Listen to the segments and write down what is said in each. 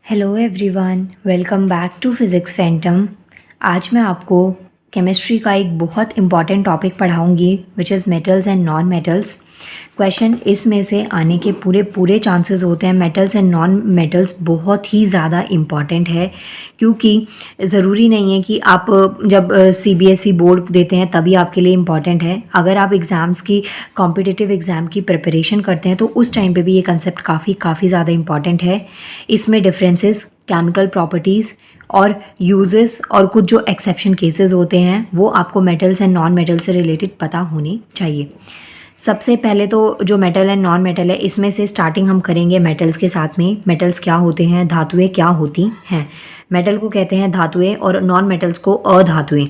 Hello everyone, welcome back to physics phantom. आज मैं आपको केमिस्ट्री का एक बहुत इम्पॉर्टेंट टॉपिक पढ़ाऊंगी which is metals and non metals. Question इसमें से आने के पूरे चांसेस होते हैं। मेटल्स एंड नॉन मेटल्स बहुत ही ज़्यादा इम्पॉर्टेंट है, क्योंकि ज़रूरी नहीं है कि आप जब सीबीएसई बोर्ड देते हैं तभी आपके लिए इम्पॉर्टेंट है। अगर आप एग्ज़ाम्स की कॉम्पिटिटिव एग्ज़ाम की प्रिपरेशन करते हैं तो उस टाइम पे भी ये कंसेप्ट काफ़ी ज़्यादा इम्पॉर्टेंट है। इसमें डिफरेंसेस, केमिकल प्रॉपर्टीज़ और यूजेस और कुछ जो एक्सेप्शन केसेस होते हैं वो आपको मेटल्स एंड नॉन मेटल से रिलेटेड पता होने चाहिए। सबसे पहले तो जो मेटल एंड नॉन मेटल है इसमें से स्टार्टिंग हम करेंगे मेटल्स के साथ में। मेटल्स क्या होते हैं, धातुएं क्या होती हैं। मेटल को कहते हैं धातुएं और नॉन मेटल्स को अधातुएं।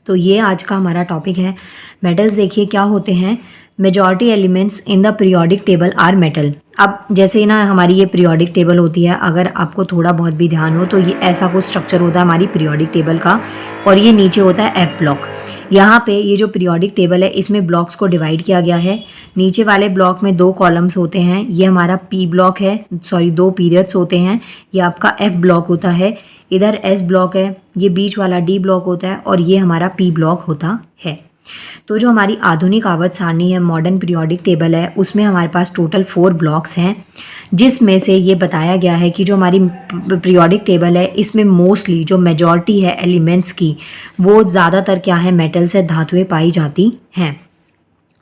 तो ये आज का हमारा टॉपिक है। मेटल्स देखिए क्या होते हैं। Majority elements in the periodic table are metal. अब जैसे ना हमारी ये पीरियोडिक टेबल होती है, अगर आपको थोड़ा बहुत भी ध्यान हो तो ये ऐसा कुछ स्ट्रक्चर होता है हमारी पीरियोडिक टेबल का, और ये नीचे होता है एफ ब्लॉक। यहाँ पे ये जो पीरियोडिक टेबल है इसमें ब्लॉक्स को डिवाइड किया गया है। नीचे वाले ब्लॉक में 2 कॉलम्स होते हैं, ये हमारा पी ब्लॉक है, 2 पीरियड्स होते हैं, ये आपका एफ ब्लॉक होता है। इधर एस ब्लॉक है, ये बीच वाला डी ब्लॉक होता है, और ये हमारा पी ब्लॉक होता है। तो जो हमारी आधुनिक आवर्त सारणी है, मॉडर्न पीरियोडिक टेबल है, उसमें हमारे पास टोटल 4 ब्लॉक्स हैं, जिसमें से ये बताया गया है कि जो हमारी पीरियोडिक टेबल है इसमें मोस्टली जो मेजॉरिटी है एलिमेंट्स की वो ज़्यादातर क्या है, मेटल से धातुएं पाई जाती हैं।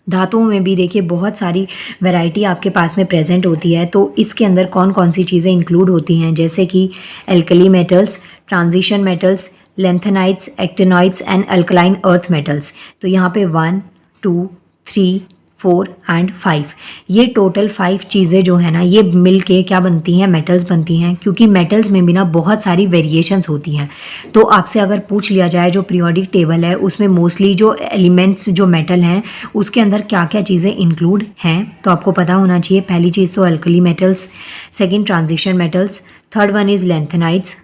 धातुओं में भी देखिए बहुत सारी वैरायटी आपके पास में प्रेजेंट होती है। तो इसके अंदर कौन कौन सी चीज़ें इंक्लूड होती हैं, जैसे कि alkali metals, transition metals, lanthanides, actinoids and alkaline earth metals. तो यहाँ पे 1, 2, 3, 4 एंड 5, ये टोटल 5 चीज़ें जो है ना ये मिलके क्या बनती हैं, मेटल्स बनती हैं। क्योंकि मेटल्स में भी ना बहुत सारी वेरिएशंस होती हैं। तो आपसे अगर पूछ लिया जाए जो पीरियोडिक टेबल है उसमें मोस्टली जो एलिमेंट्स जो मेटल हैं उसके अंदर क्या क्या चीज़ें इंक्लूड हैं, तो आपको पता होना चाहिए। पहली चीज़ तो alkali metals, second transition metals, third one is lanthanides,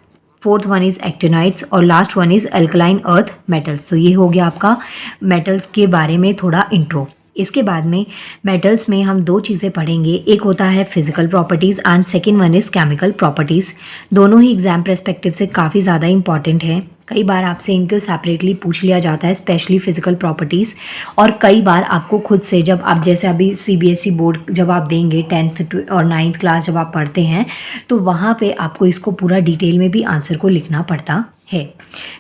fourth one is actinides और last one is alkaline earth metals. तो ये हो गया आपका मेटल्स के बारे में थोड़ा इंट्रो। इसके बाद में मेटल्स में हम 2 चीज़ें पढ़ेंगे, एक होता है physical properties and second one is chemical properties. दोनों ही एग्जाम पर्सपेक्टिव से काफ़ी ज़्यादा इंपॉर्टेंट है। कई बार आपसे इनको सेपरेटली पूछ लिया जाता है, स्पेशली फिजिकल प्रॉपर्टीज़, और कई बार आपको खुद से, जब आप जैसे अभी सीबीएसई बोर्ड जब आप देंगे 10th और 9th क्लास जब आप पढ़ते हैं तो वहाँ पे आपको इसको पूरा डिटेल में भी आंसर को लिखना पड़ता है।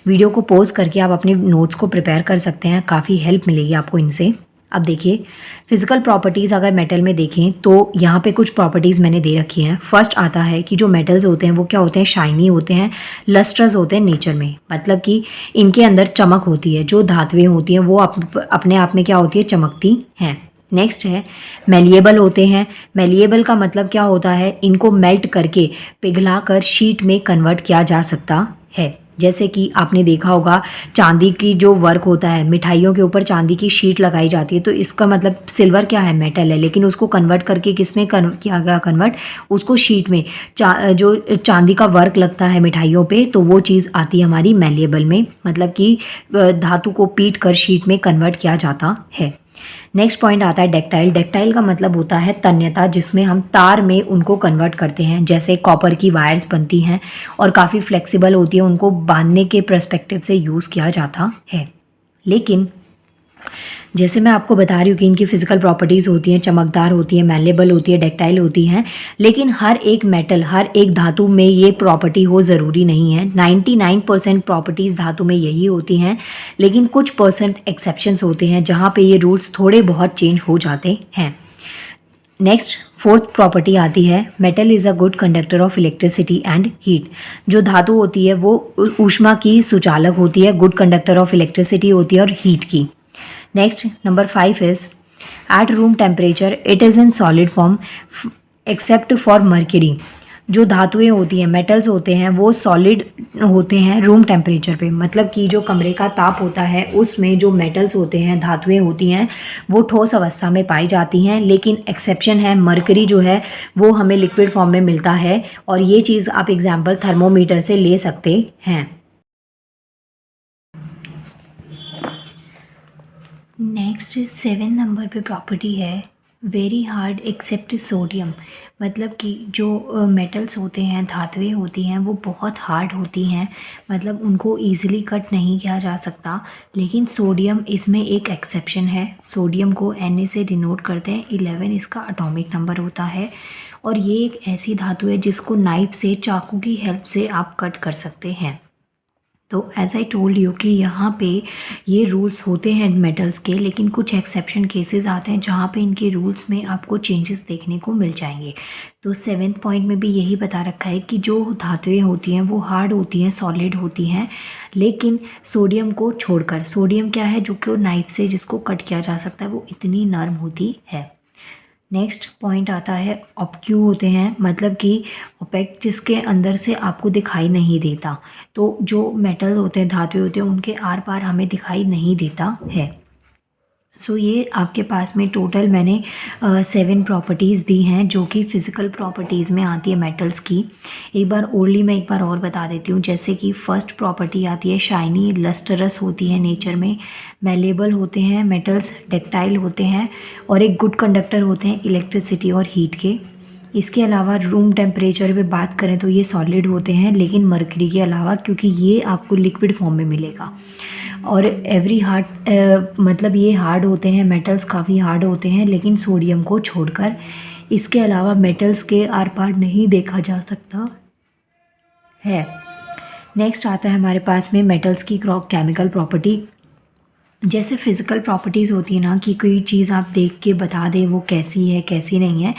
वीडियो को पॉज करके आप अपने नोट्स को प्रिपेयर कर सकते हैं, काफ़ी हेल्प मिलेगी आपको इनसे। अब देखिए फिजिकल प्रॉपर्टीज़ अगर मेटल में देखें तो यहाँ पे कुछ प्रॉपर्टीज़ मैंने दे रखी हैं। फर्स्ट आता है कि जो मेटल्स होते हैं वो क्या होते हैं, शाइनी होते हैं, लस्ट्रस होते हैं नेचर में, मतलब कि इनके अंदर चमक होती है। जो धातुएं होती हैं वो अपने आप में क्या होती है, चमकती हैं। नेक्स्ट है मेलिएबल होते हैं। मेलिएबल का मतलब क्या होता है, इनको मेल्ट करके पिघला कर शीट में कन्वर्ट किया जा सकता है। जैसे कि आपने देखा होगा चांदी की जो वर्क होता है, मिठाइयों के ऊपर चांदी की शीट लगाई जाती है, तो इसका मतलब सिल्वर क्या है, मेटल है, लेकिन उसको कन्वर्ट करके किस में किया गया, कन्वर्ट उसको शीट में। जो चांदी का वर्क लगता है मिठाइयों पे, तो वो चीज़ आती है हमारी मेलिएबल में, मतलब कि धातु को पीट कर शीट में कन्वर्ट किया जाता है। नेक्स्ट पॉइंट आता है डेक्टाइल। डेक्टाइल का मतलब होता है तन्यता, जिसमें हम तार में उनको कन्वर्ट करते हैं। जैसे कॉपर की वायर्स बनती हैं और काफ़ी फ्लेक्सिबल होती है, उनको बांधने के पर्सपेक्टिव से यूज़ किया जाता है। लेकिन जैसे मैं आपको बता रही हूँ कि इनकी फिजिकल प्रॉपर्टीज़ होती हैं, चमकदार होती है, मैलेबल होती है, डेक्टाइल होती हैं, लेकिन हर एक मेटल, हर एक धातु में ये प्रॉपर्टी हो ज़रूरी नहीं है। 99% प्रॉपर्टीज़ धातु में यही होती हैं, लेकिन कुछ परसेंट एक्सेप्शंस होते हैं जहाँ पे ये रूल्स थोड़े बहुत चेंज हो जाते हैं। नेक्स्ट फोर्थ प्रॉपर्टी आती है metal is a good conductor of electricity and heat. जो धातु होती है वो ऊष्मा की सुचालक होती है, गुड कंडक्टर ऑफ इलेक्ट्रिसिटी होती है और हीट की। Next number 5 is at room temperature it is in solid form except for mercury. जो धातुएं होती हैं, मेटल्स होते हैं, वो सॉलिड होते हैं रूम टेम्परेचर पे, मतलब कि जो कमरे का ताप होता है उसमें जो मेटल्स होते हैं, धातुएं होती हैं, वो ठोस अवस्था में पाई जाती हैं। लेकिन एक्सेप्शन है, मर्करी जो है वो हमें लिक्विड फॉर्म में मिलता है, और ये चीज़ आप एग्जाम्पल थर्मोमीटर से ले सकते हैं। नेक्स्ट 7 नंबर पे प्रॉपर्टी है वेरी हार्ड एक्सेप्ट सोडियम, मतलब कि जो मेटल्स होते हैं, धातुएं होती हैं, वो बहुत हार्ड होती हैं, मतलब उनको इजीली कट नहीं किया जा सकता। लेकिन सोडियम इसमें एक एक्सेप्शन है। सोडियम को Na से डिनोट करते हैं, 11 इसका एटॉमिक नंबर होता है। और ये एक ऐसी धातु है जिसको नाइफ से, चाकू की हेल्प से आप कट कर सकते हैं। तो एज आई टोल्ड यू कि यहाँ पे ये रूल्स होते हैं मेटल्स के, लेकिन कुछ एक्सेप्शन केसेस आते हैं जहाँ पे इनके रूल्स में आपको चेंजेस देखने को मिल जाएंगे। तो 7th पॉइंट में भी यही बता रखा है कि जो धातुएं होती हैं वो हार्ड होती हैं, सॉलिड होती हैं, लेकिन सोडियम को छोड़कर, सोडियम क्या है जो कि नाइफ से जिसको कट किया जा सकता है, वो इतनी नर्म होती है। नेक्स्ट पॉइंट आता है ऑब्क्यू होते हैं, मतलब कि ओपेक, जिसके अंदर से आपको दिखाई नहीं देता। तो जो मेटल होते हैं, धातु होते हैं, उनके आर पार हमें दिखाई नहीं देता है। सो ये आपके पास में टोटल मैंने 7 प्रॉपर्टीज़ दी हैं जो कि फ़िज़िकल प्रॉपर्टीज़ में आती है मेटल्स की। एक बार ओरली मैं एक बार और बता देती हूँ। जैसे कि फर्स्ट प्रॉपर्टी आती है शाइनी, लस्टरस होती है नेचर में, मेलेबल होते हैं मेटल्स, डक्टाइल होते हैं, और एक गुड कंडक्टर होते हैं इलेक्ट्रिसिटी और हीट के। इसके अलावा रूम टेम्परेचर पे बात करें तो ये सॉलिड होते हैं, लेकिन मर्करी के अलावा, क्योंकि ये आपको लिक्विड फॉर्म में मिलेगा। और एवरी हार्ड मतलब ये हार्ड होते हैं, मेटल्स काफ़ी हार्ड होते हैं, लेकिन सोडियम को छोड़कर। इसके अलावा मेटल्स के आर पार नहीं देखा जा सकता है। नेक्स्ट आता है हमारे पास में मेटल्स की केमिकल प्रॉपर्टी। जैसे फिज़िकल प्रॉपर्टीज़ होती है ना, कि कोई चीज़ आप देख के बता दें वो कैसी है कैसी नहीं है,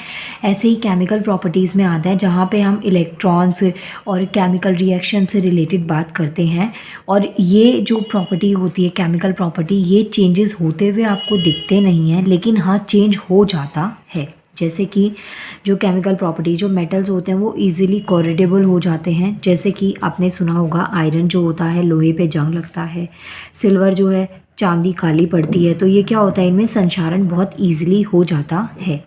ऐसे ही केमिकल प्रॉपर्टीज़ में आता है जहाँ पे हम इलेक्ट्रॉन्स और केमिकल रिएक्शन से रिलेटेड बात करते हैं। और ये जो प्रॉपर्टी होती है केमिकल प्रॉपर्टी, ये चेंजेस होते हुए आपको दिखते नहीं हैं, लेकिन हाँ चेंज हो जाता है। जैसे कि जो केमिकल प्रॉपर्टी, जो मेटल्स होते हैं वो इजीली कोरिडेबल हो जाते हैं। जैसे कि आपने सुना होगा आयरन जो होता है लोहे पे जंग लगता है, सिल्वर जो है चांदी काली पड़ती है। तो ये क्या होता है, इनमें संचारण बहुत ईजिली हो जाता है।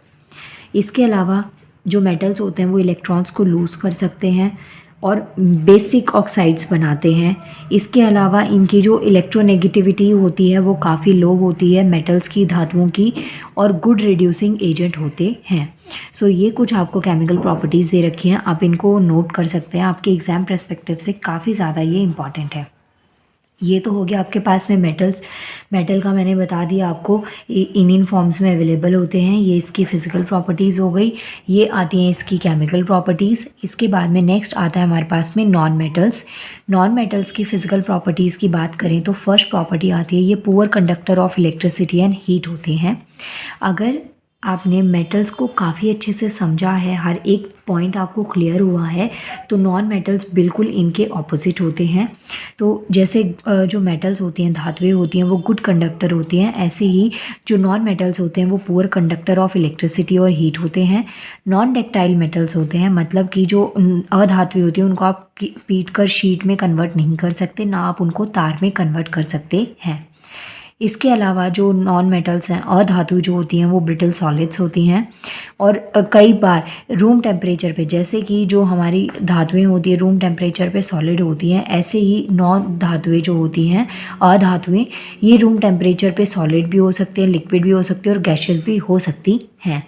इसके अलावा जो मेटल्स होते हैं वो इलेक्ट्रॉन्स को लूज़ कर सकते हैं और बेसिक ऑक्साइड्स बनाते हैं। इसके अलावा इनकी जो इलेक्ट्रोनेगेटिविटी होती है वो काफ़ी लो होती है मेटल्स की, धातुओं की, और गुड रिड्यूसिंग एजेंट होते हैं। सो ये कुछ आपको केमिकल प्रॉपर्टीज़ दे रखी हैं, आप इनको नोट कर सकते हैं। आपके एग्ज़ाम पर्सपेक्टिव से काफ़ी ज़्यादा ये इंपॉर्टेंट है। ये तो हो गया आपके पास में मेटल्स। मेटल का मैंने बता दिया आपको, इन फॉर्म्स में अवेलेबल होते हैं। ये इसकी फ़िज़िकल प्रॉपर्टीज़ हो गई। ये आती हैं इसकी केमिकल प्रॉपर्टीज़। इसके बाद में नेक्स्ट आता है हमारे पास में नॉन मेटल्स। नॉन मेटल्स की फ़िज़िकल प्रॉपर्टीज़ की बात करें तो फर्स्ट प्रॉपर्टी आती है, ये poor conductor of electricity and heat होते हैं। अगर आपने मेटल्स को काफ़ी अच्छे से समझा है, हर एक पॉइंट आपको क्लियर हुआ है, तो नॉन मेटल्स बिल्कुल इनके ऑपोजिट होते हैं। तो जैसे जो मेटल्स होती हैं, धातुएं होती हैं, वो गुड कंडक्टर होती हैं, ऐसे ही जो नॉन मेटल्स होते हैं वो पुअर कंडक्टर ऑफ इलेक्ट्रिसिटी और हीट होते हैं। नॉन डक्टाइल मेटल्स होते हैं, मतलब कि जो अधातुएं होती हैं उनको आप पीट कर शीट में कन्वर्ट नहीं कर सकते, ना आप उनको तार में कन्वर्ट कर सकते हैं। इसके अलावा जो नॉन मेटल्स हैं, अधातु जो होती हैं, वो ब्रिटल सॉलिड्स होती हैं। और कई बार रूम टेम्परेचर पे, जैसे कि जो हमारी धातुएं होती हैं रूम टेम्परेचर पे सॉलिड होती हैं, ऐसे ही नॉन धातुएं जो होती हैं, अधातुएं, ये रूम टेम्परेचर पे सॉलिड भी हो सकते हैं, लिक्विड भी हो सकते हैं, और गैसेस भी हो सकती हैं।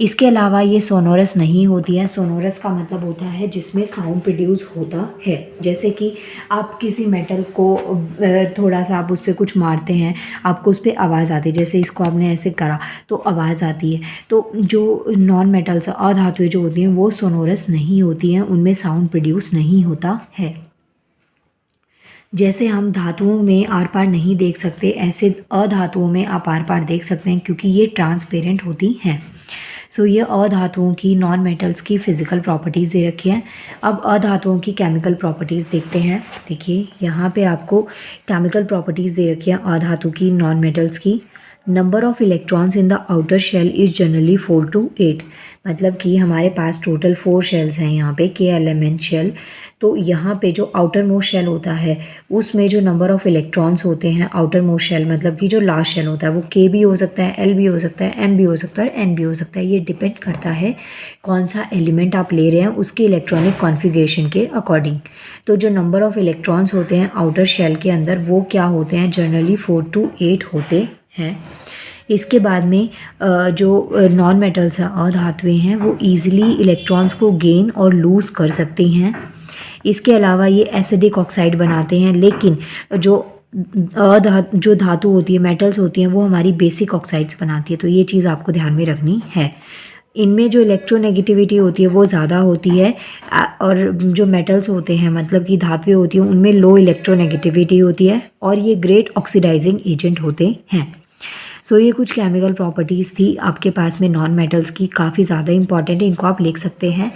इसके अलावा ये सोनोरस नहीं होती है। सोनोरस का मतलब होता है जिसमें साउंड प्रोड्यूस होता है। जैसे कि आप किसी मेटल को थोड़ा सा आप उस पर कुछ मारते हैं, आपको उस पर आवाज़ आती है, जैसे इसको आपने ऐसे करा तो आवाज़ आती है। तो जो नॉन मेटल्स अधातुएं जो होती हैं वो सोनोरस नहीं होती हैं, उनमें साउंड प्रोड्यूस नहीं होता है। जैसे हम धातुओं में आर पार नहीं देख सकते, ऐसे अधातुओं में आप आर पार देख सकते हैं, क्योंकि ये ट्रांसपेरेंट होती हैं। सो ये अधातुओं की, नॉन मेटल्स की फ़िज़िकल प्रॉपर्टीज़ दे रखी हैं। अब अधातुओं की केमिकल प्रॉपर्टीज़ देखते हैं। देखिए यहाँ पे आपको केमिकल प्रॉपर्टीज़ दे रखी हैं अधातु की, नॉन मेटल्स की। Number of electrons in the outer shell is generally 4 to 8, मतलब कि हमारे पास टोटल 4 शेल्स हैं यहाँ पे, KLMN शेल। तो यहाँ पे जो आउटर मोस्ट शेल होता है उसमें जो नंबर ऑफ़ इलेक्ट्रॉन्स होते हैं, आउटर मोस्ट शेल मतलब कि जो लास्ट शेल होता है, वो K भी हो सकता है, L भी हो सकता है, M भी हो सकता है और N भी हो सकता है। ये डिपेंड करता है कौन सा एलिमेंट आप ले रहे हैं उसके इलेक्ट्रॉनिक कॉन्फ़िगरेशन के अकॉर्डिंग। तो जो नंबर ऑफ़ इलेक्ट्रॉन्स होते हैं आउटर शेल के अंदर, वो क्या होते हैं, जनरली 4 to 8 होते हैं। इसके बाद में जो नॉन मेटल्स हैं, अधातुएं हैं, वो ईजिली इलेक्ट्रॉन्स को गेन और लूज़ कर सकती हैं। इसके अलावा ये एसिडिक ऑक्साइड बनाते हैं, लेकिन जो धातु होती है, मेटल्स होती हैं, वो हमारी बेसिक ऑक्साइड्स बनाती है। तो ये चीज़ आपको ध्यान में रखनी है। इनमें जो इलेक्ट्रोनेगेटिविटी होती है वो ज़्यादा होती है, और जो मेटल्स होते हैं, मतलब कि धातुएं होती हैं, उनमें लो इलेक्ट्रोनेगेटिविटी होती है और ये ग्रेट ऑक्सीडाइजिंग एजेंट होते हैं। सो ये कुछ केमिकल प्रॉपर्टीज़ थी आपके पास में नॉन मेटल्स की, काफ़ी ज़्यादा इंपॉर्टेंट है, इनको आप लिख सकते हैं।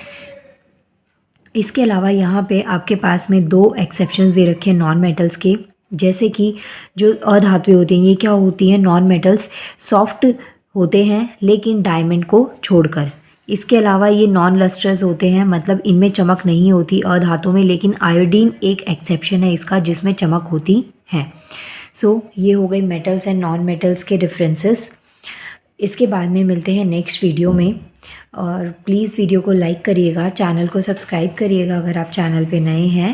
इसके अलावा यहाँ पे आपके पास में 2 एक्सेप्शंस दे रखे हैं नॉन मेटल्स के, जैसे कि जो अधातुएं होती हैं, ये क्या होती हैं, नॉन मेटल्स सॉफ्ट होते हैं लेकिन डायमंड को छोड़कर। इसके अलावा ये नॉन लस्ट्रस होते हैं, मतलब इनमें चमक नहीं होती अधातु में, लेकिन आयोडीन एक एक्सेप्शन है इसका जिसमें चमक होती है। सो ये हो गई मेटल्स एंड नॉन मेटल्स के डिफरेंसेस। इसके बाद में मिलते हैं नेक्स्ट वीडियो में, और प्लीज़ वीडियो को लाइक करिएगा, चैनल को सब्सक्राइब करिएगा अगर आप चैनल पे नए हैं,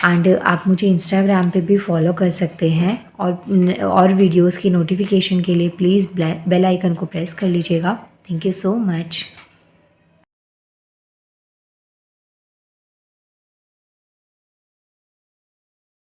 एंड आप मुझे इंस्टाग्राम पे भी फॉलो कर सकते हैं। और वीडियोस की नोटिफिकेशन के लिए प्लीज़ बेल आइकन को प्रेस कर लीजिएगा। Thank you so much.